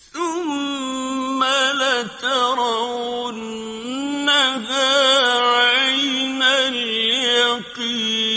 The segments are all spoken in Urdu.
ثم لترونها عين اليقين।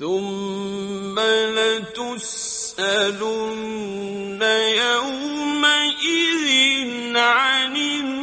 ثم لتسألن يومئذ عن النعيم।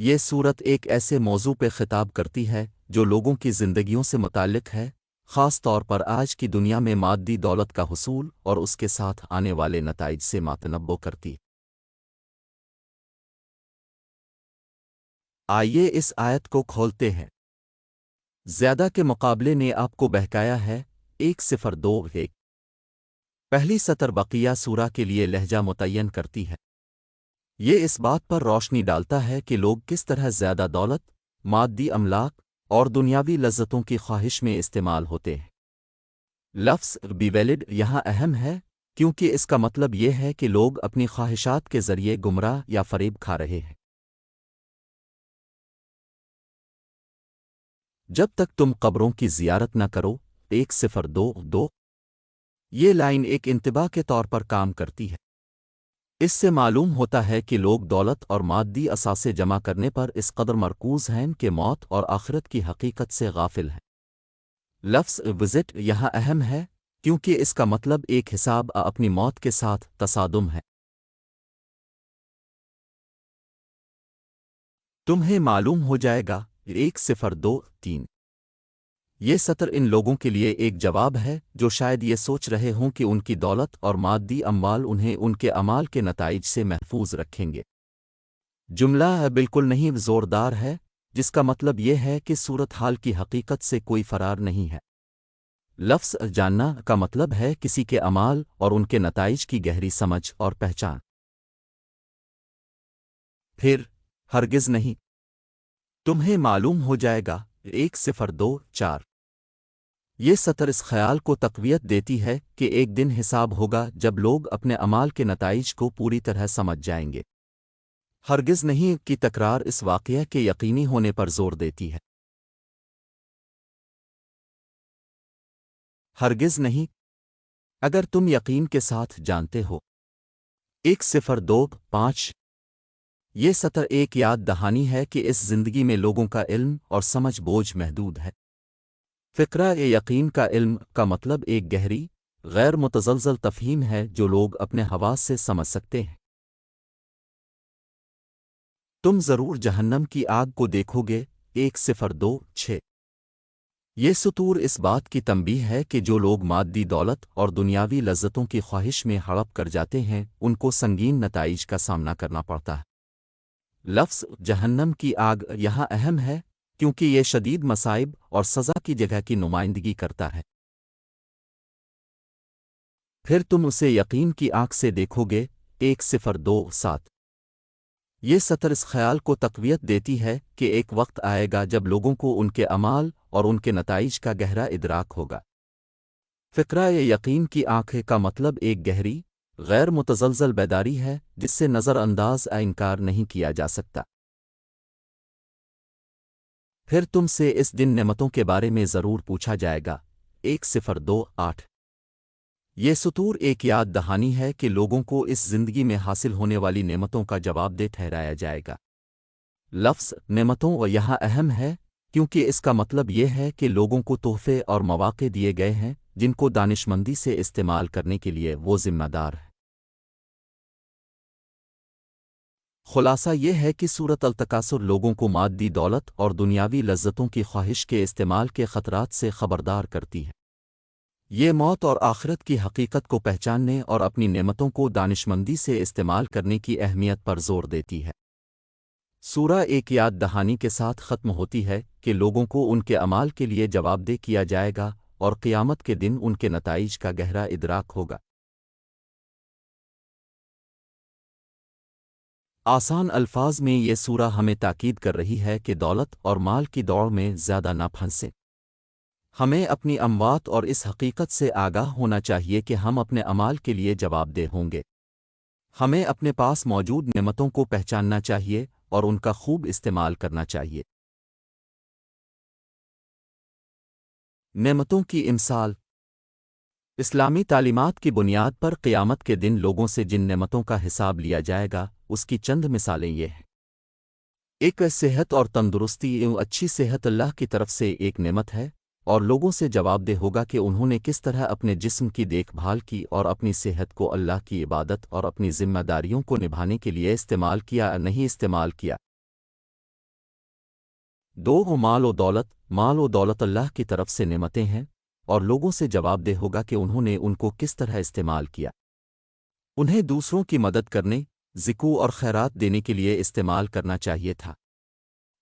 یہ صورت ایک ایسے موضوع پہ خطاب کرتی ہے جو لوگوں کی زندگیوں سے متعلق ہے، خاص طور پر آج کی دنیا میں مادی دولت کا حصول اور اس کے ساتھ آنے والے نتائج سے متنبع کرتی۔ آئیے اس آیت کو کھولتے ہیں۔ زیادہ کے مقابلے نے آپ کو بہکایا ہے 1:2-1۔ پہلی سطر بقیہ سورہ کے لیے لہجہ متعین کرتی ہے۔ یہ اس بات پر روشنی ڈالتا ہے کہ لوگ کس طرح زیادہ دولت، مادی املاک اور دنیاوی لذتوں کی خواہش میں استعمال ہوتے ہیں۔ لفظ بیویلڈ یہاں اہم ہے کیونکہ اس کا مطلب یہ ہے کہ لوگ اپنی خواہشات کے ذریعے گمراہ یا فریب کھا رہے ہیں۔ جب تک تم قبروں کی زیارت نہ کرو 1:2-2۔ یہ لائن ایک انتباہ کے طور پر کام کرتی ہے۔ اس سے معلوم ہوتا ہے کہ لوگ دولت اور مادی اثاثے جمع کرنے پر اس قدر مرکوز ہیں کہ موت اور آخرت کی حقیقت سے غافل ہیں۔ لفظ وزٹ یہاں اہم ہے کیونکہ اس کا مطلب ایک حساب اپنی موت کے ساتھ تصادم ہے۔ تمہیں معلوم ہو جائے گا 1:2-3۔ یہ سطر ان لوگوں کے لیے ایک جواب ہے جو شاید یہ سوچ رہے ہوں کہ ان کی دولت اور مادی اموال انہیں ان کے اعمال کے نتائج سے محفوظ رکھیں گے۔ جملہ بالکل نہیں زوردار ہے، جس کا مطلب یہ ہے کہ صورتحال کی حقیقت سے کوئی فرار نہیں ہے۔ لفظ جاننا کا مطلب ہے کسی کے اعمال اور ان کے نتائج کی گہری سمجھ اور پہچان۔ پھر ہرگز نہیں، تمہیں معلوم ہو جائے گا 1:2-4۔ یہ سطر اس خیال کو تقویت دیتی ہے کہ ایک دن حساب ہوگا جب لوگ اپنے اعمال کے نتائج کو پوری طرح سمجھ جائیں گے۔ ہرگز نہیں کی تکرار اس واقعہ کے یقینی ہونے پر زور دیتی ہے۔ ہرگز نہیں، اگر تم یقین کے ساتھ جانتے ہو۔ 1:2-5۔ یہ سطر ایک یاد دہانی ہے کہ اس زندگی میں لوگوں کا علم اور سمجھ بوجھ محدود ہے۔ فقرہ یقین کا علم کا مطلب ایک گہری، غیر متزلزل تفہیم ہے جو لوگ اپنے حواس سے سمجھ سکتے ہیں۔ تم ضرور جہنم کی آگ کو دیکھو گے 1:2-6۔ یہ سطور اس بات کی تنبیہ ہے کہ جو لوگ مادی دولت اور دنیاوی لذتوں کی خواہش میں ہڑپ کر جاتے ہیں ان کو سنگین نتائج کا سامنا کرنا پڑتا ہے۔ لفظ جہنم کی آگ یہاں اہم ہے کیونکہ یہ شدید مصائب اور سزا کی جگہ کی نمائندگی کرتا ہے۔ پھر تم اسے یقین کی آنکھ سے دیکھو گے 1:2-7۔ یہ سطر اس خیال کو تقویت دیتی ہے کہ ایک وقت آئے گا جب لوگوں کو ان کے اعمال اور ان کے نتائج کا گہرا ادراک ہوگا۔ فقرہ یقین کی آنکھیں کا مطلب ایک گہری، غیر متزلزل بیداری ہے جس سے نظر انداز انکار نہیں کیا جا سکتا۔ پھر تم سے اس دن نعمتوں کے بارے میں ضرور پوچھا جائے گا 1:2-8۔ یہ سطور ایک یاد دہانی ہے کہ لوگوں کو اس زندگی میں حاصل ہونے والی نعمتوں کا جواب دہ ٹھہرایا جائے گا۔ لفظ نعمتوں یہاں اہم ہے کیونکہ اس کا مطلب یہ ہے کہ لوگوں کو تحفے اور مواقع دیے گئے ہیں جن کو دانشمندی سے استعمال کرنے کے لیے وہ ذمہ دار ہے۔ خلاصہ یہ ہے کہ سورۃ التکاثر لوگوں کو مادی دولت اور دنیاوی لذتوں کی خواہش کے استعمال کے خطرات سے خبردار کرتی ہے۔ یہ موت اور آخرت کی حقیقت کو پہچاننے اور اپنی نعمتوں کو دانشمندی سے استعمال کرنے کی اہمیت پر زور دیتی ہے۔ سورہ ایک یاد دہانی کے ساتھ ختم ہوتی ہے کہ لوگوں کو ان کے اعمال کے لیے جواب دہ کیا جائے گا اور قیامت کے دن ان کے نتائج کا گہرا ادراک ہوگا۔ آسان الفاظ میں یہ سورہ ہمیں تاکید کر رہی ہے کہ دولت اور مال کی دوڑ میں زیادہ نہ پھنسیں۔ ہمیں اپنی اموات اور اس حقیقت سے آگاہ ہونا چاہیے کہ ہم اپنے اعمال کے لیے جواب دہ ہوں گے۔ ہمیں اپنے پاس موجود نعمتوں کو پہچاننا چاہیے اور ان کا خوب استعمال کرنا چاہیے۔ نعمتوں کی امثال۔ اسلامی تعلیمات کی بنیاد پر قیامت کے دن لوگوں سے جن نعمتوں کا حساب لیا جائے گا اس کی چند مثالیں یہ ہیں۔ ایک صحت اور تندرستی۔ اچھی صحت اللہ کی طرف سے ایک نعمت ہے اور لوگوں سے جواب دہ ہوگا کہ انہوں نے کس طرح اپنے جسم کی دیکھ بھال کی اور اپنی صحت کو اللہ کی عبادت اور اپنی ذمہ داریوں کو نبھانے کے لیے استعمال کیا یا نہیں استعمال کیا۔ دو مال و دولت اللہ کی طرف سے نعمتیں ہیں، اور لوگوں سے جواب دہ ہوگا کہ انہوں نے ان کو کس طرح استعمال کیا۔ انہیں دوسروں کی مدد کرنے، ذکو اور خیرات دینے کے لیے استعمال کرنا چاہیے تھا،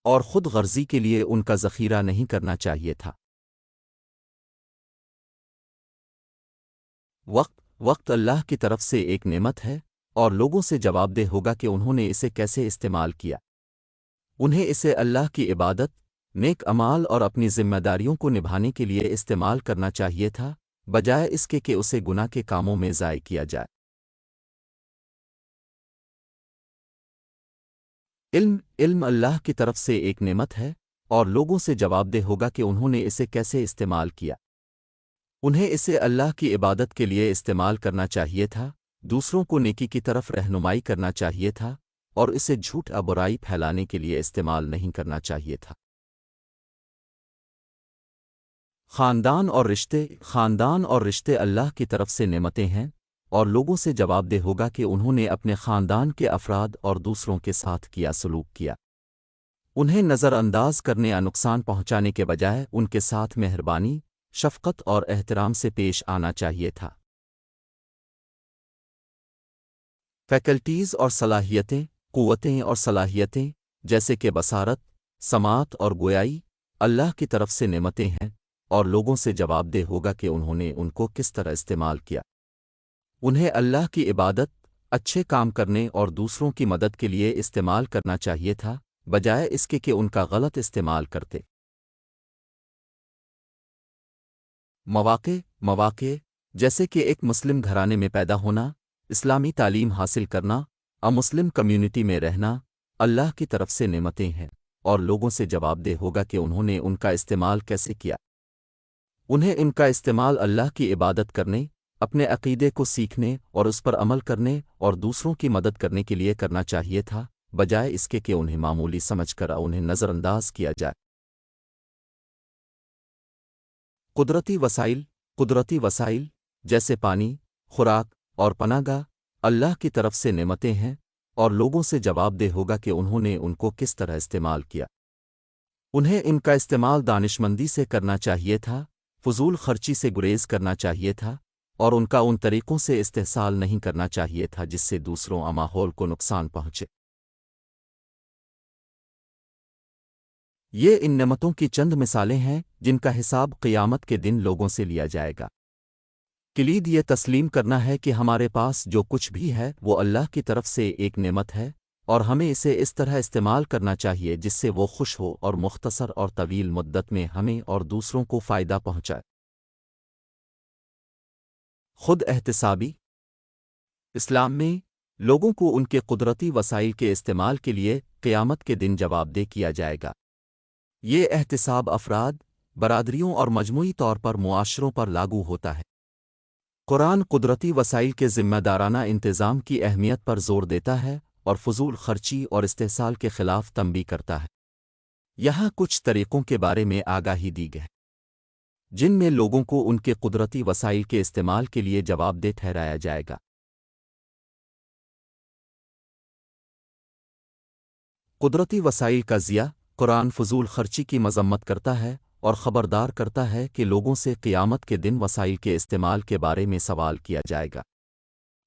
اور خود غرضی کے لیے ان کا ذخیرہ نہیں کرنا چاہیے تھا۔ وقت اللہ کی طرف سے ایک نعمت ہے، اور لوگوں سے جواب دہ ہوگا کہ انہوں نے اسے کیسے استعمال کیا۔ انہیں اسے اللہ کی عبادت، نیک اعمال اور اپنی ذمہ داریوں کو نبھانے کے لیے استعمال کرنا چاہیے تھا، بجائے اس کے کہ اسے گناہ کے کاموں میں ضائع کیا جائے۔ علم اللہ کی طرف سے ایک نعمت ہے، اور لوگوں سے جواب دہ ہوگا کہ انہوں نے اسے کیسے استعمال کیا۔ انہیں اسے اللہ کی عبادت کے لیے استعمال کرنا چاہیے تھا، دوسروں کو نیکی کی طرف رہنمائی کرنا چاہیے تھا، اور اسے جھوٹ اور برائی پھیلانے کے لیے استعمال نہیں کرنا چاہیے تھا۔ خاندان اور رشتے اللہ کی طرف سے نعمتیں ہیں، اور لوگوں سے جواب دہ ہوگا کہ انہوں نے اپنے خاندان کے افراد اور دوسروں کے ساتھ کیا سلوک کیا۔ انہیں نظر انداز کرنے یا نقصان پہنچانے کے بجائے ان کے ساتھ مہربانی، شفقت اور احترام سے پیش آنا چاہیے تھا۔ فیکلٹیز اور صلاحیتیں، قوتیں اور صلاحیتیں، جیسے کہ بصارت، سماعت اور گویائی، اللہ کی طرف سے نعمتیں ہیں، اور لوگوں سے جواب دہ ہوگا کہ انہوں نے ان کو کس طرح استعمال کیا۔ انہیں اللہ کی عبادت، اچھے کام کرنے اور دوسروں کی مدد کے لیے استعمال کرنا چاہیے تھا، بجائے اس کے کہ ان کا غلط استعمال کرتے۔ مواقع جیسے کہ ایک مسلم گھرانے میں پیدا ہونا، اسلامی تعلیم حاصل کرنا، مسلم کمیونٹی میں رہنا، اللہ کی طرف سے نعمتیں ہیں، اور لوگوں سے جواب دہ ہوگا کہ انہوں نے ان کا استعمال کیسے کیا۔ انہیں ان کا استعمال اللہ کی عبادت کرنے، اپنے عقیدے کو سیکھنے اور اس پر عمل کرنے اور دوسروں کی مدد کرنے کے لیے کرنا چاہیے تھا، بجائے اس کے کہ انہیں معمولی سمجھ کر انہیں نظر انداز کیا جائے۔ قدرتی وسائل جیسے پانی، خوراک اور پناہ گاہ اللہ کی طرف سے نعمتیں ہیں، اور لوگوں سے جواب دہ ہوگا کہ انہوں نے ان کو کس طرح استعمال کیا۔ انہیں ان کا استعمال دانشمندی سے کرنا چاہیے تھا، فضول خرچی سے گریز کرنا چاہیے تھا، اور ان کا ان طریقوں سے استحصال نہیں کرنا چاہیے تھا جس سے دوسروں اور ماحول کو نقصان پہنچے۔ یہ ان نعمتوں کی چند مثالیں ہیں جن کا حساب قیامت کے دن لوگوں سے لیا جائے گا۔ کلید یہ تسلیم کرنا ہے کہ ہمارے پاس جو کچھ بھی ہے وہ اللہ کی طرف سے ایک نعمت ہے، اور ہمیں اسے اس طرح استعمال کرنا چاہیے جس سے وہ خوش ہو اور مختصر اور طویل مدت میں ہمیں اور دوسروں کو فائدہ پہنچائے۔ خود احتسابی اسلام میں لوگوں کو ان کے قدرتی وسائل کے استعمال کے لیے قیامت کے دن جواب دہ کیا جائے گا۔ یہ احتساب افراد، برادریوں اور مجموعی طور پر معاشروں پر لاگو ہوتا ہے۔ قرآن قدرتی وسائل کے ذمہ دارانہ انتظام کی اہمیت پر زور دیتا ہے اور فضول خرچی اور استحصال کے خلاف تنبیہ کرتا ہے۔ یہاں کچھ طریقوں کے بارے میں آگاہی دی گئی جن میں لوگوں کو ان کے قدرتی وسائل کے استعمال کے لیے جواب دہ ٹھہرایا جائے گا۔ قدرتی وسائل کا ضیاع قرآن فضول خرچی کی مذمت کرتا ہے اور خبردار کرتا ہے کہ لوگوں سے قیامت کے دن وسائل کے استعمال کے بارے میں سوال کیا جائے گا۔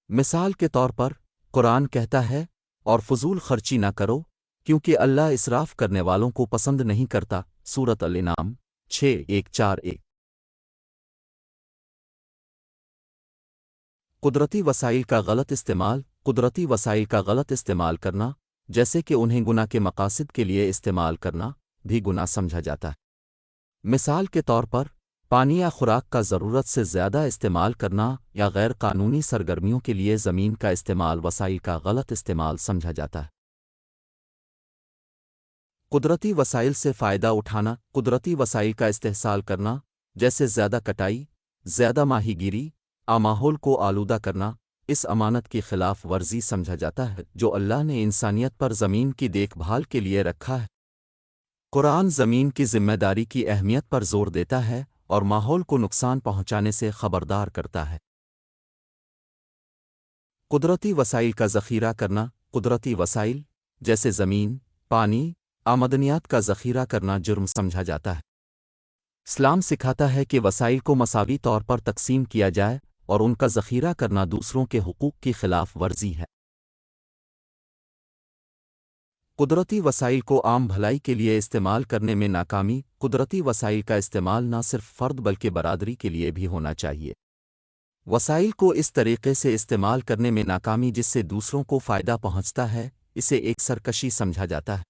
مثال کے طور پر قرآن کہتا ہے، اور فضول خرچی نہ کرو کیونکہ اللہ اسراف کرنے والوں کو پسند نہیں کرتا۔ سورۃ الانعام 6:1-4:1۔ قدرتی وسائل کا غلط استعمال کرنا، جیسے کہ انہیں گناہ کے مقاصد کے لیے استعمال کرنا، بھی گناہ سمجھا جاتا ہے۔ مثال کے طور پر پانی یا خوراک کا ضرورت سے زیادہ استعمال کرنا یا غیر قانونی سرگرمیوں کے لیے زمین کا استعمال وسائل کا غلط استعمال سمجھا جاتا ہے۔ قدرتی وسائل سے فائدہ اٹھانا، قدرتی وسائل کا استحصال کرنا، جیسے زیادہ کٹائی، زیادہ ماہی گیری، ماحول کو آلودہ کرنا، اس امانت کی خلاف ورزی سمجھا جاتا ہے جو اللہ نے انسانیت پر زمین کی دیکھ بھال کے لیے رکھا ہے۔ قرآن زمین کی ذمہ داری کی اہمیت پر زور دیتا ہے اور ماحول کو نقصان پہنچانے سے خبردار کرتا ہے۔ قدرتی وسائل کا ذخیرہ کرنا، قدرتی وسائل جیسے زمین، پانی، آمدنیات کا ذخیرہ کرنا جرم سمجھا جاتا ہے۔ اسلام سکھاتا ہے کہ وسائل کو مساوی طور پر تقسیم کیا جائے اور ان کا ذخیرہ کرنا دوسروں کے حقوق کی خلاف ورزی ہے۔ قدرتی وسائل کو عام بھلائی کے لیے استعمال کرنے میں ناکامی۔ قدرتی وسائل کا استعمال نہ صرف فرد بلکہ برادری کے لیے بھی ہونا چاہیے۔ وسائل کو اس طریقے سے استعمال کرنے میں ناکامی جس سے دوسروں کو فائدہ پہنچتا ہے، اسے ایک سرکشی سمجھا جاتا ہے۔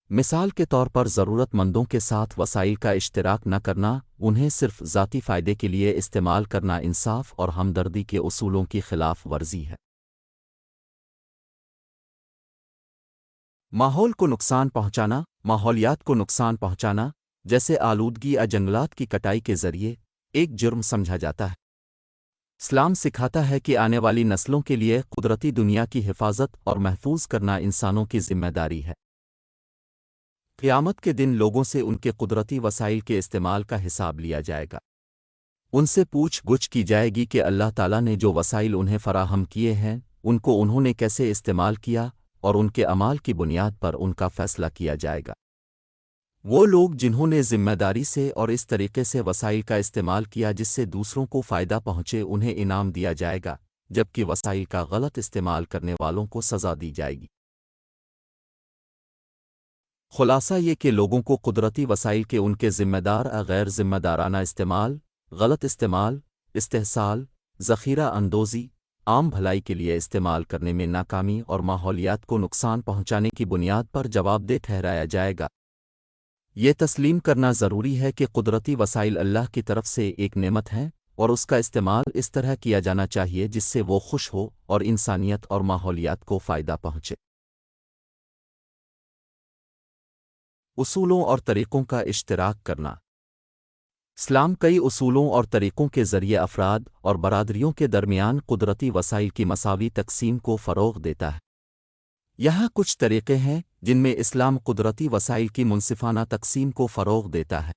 مثال کے طور پر ضرورت مندوں کے ساتھ وسائل کا اشتراک نہ کرنا، انہیں صرف ذاتی فائدے کے لیے استعمال کرنا انصاف اور ہمدردی کے اصولوں کی خلاف ورزی ہے۔ ماحول کو نقصان پہنچانا، ماحولیات کو نقصان پہنچانا، جیسے آلودگی یا جنگلات کی کٹائی کے ذریعے، ایک جرم سمجھا جاتا ہے۔ اسلام سکھاتا ہے کہ آنے والی نسلوں کے لیے قدرتی دنیا کی حفاظت اور محفوظ کرنا انسانوں کی ذمہ داری ہے۔ قیامت کے دن لوگوں سے ان کے قدرتی وسائل کے استعمال کا حساب لیا جائے گا۔ ان سے پوچھ گچھ کی جائے گی کہ اللہ تعالیٰ نے جو وسائل انہیں فراہم کیے ہیں، ان کو انہوں نے کیسے استعمال کیا، اور ان کے اعمال کی بنیاد پر ان کا فیصلہ کیا جائے گا۔ وہ لوگ جنہوں نے ذمہ داری سے اور اس طریقے سے وسائل کا استعمال کیا جس سے دوسروں کو فائدہ پہنچے، انہیں انعام دیا جائے گا، جبکہ وسائل کا غلط استعمال کرنے والوں کو سزا دی جائے گی۔ خلاصہ یہ کہ لوگوں کو قدرتی وسائل کے ان کے ذمہ دار یا غیر ذمہ دارانہ استعمال، غلط استعمال، استحصال، ذخیرہ اندوزی، عام بھلائی کے لیے استعمال کرنے میں ناکامی اور ماحولیات کو نقصان پہنچانے کی بنیاد پر جواب دہ ٹھہرایا جائے گا۔ یہ تسلیم کرنا ضروری ہے کہ قدرتی وسائل اللہ کی طرف سے ایک نعمت ہیں، اور اس کا استعمال اس طرح کیا جانا چاہیے جس سے وہ خوش ہو اور انسانیت اور ماحولیات کو فائدہ پہنچے۔ اصولوں اور طریقوں کا اشتراک کرنا۔ اسلام کئی اصولوں اور طریقوں کے ذریعے افراد اور برادریوں کے درمیان قدرتی وسائل کی مساوی تقسیم کو فروغ دیتا ہے۔ یہاں کچھ طریقے ہیں جن میں اسلام قدرتی وسائل کی منصفانہ تقسیم کو فروغ دیتا ہے۔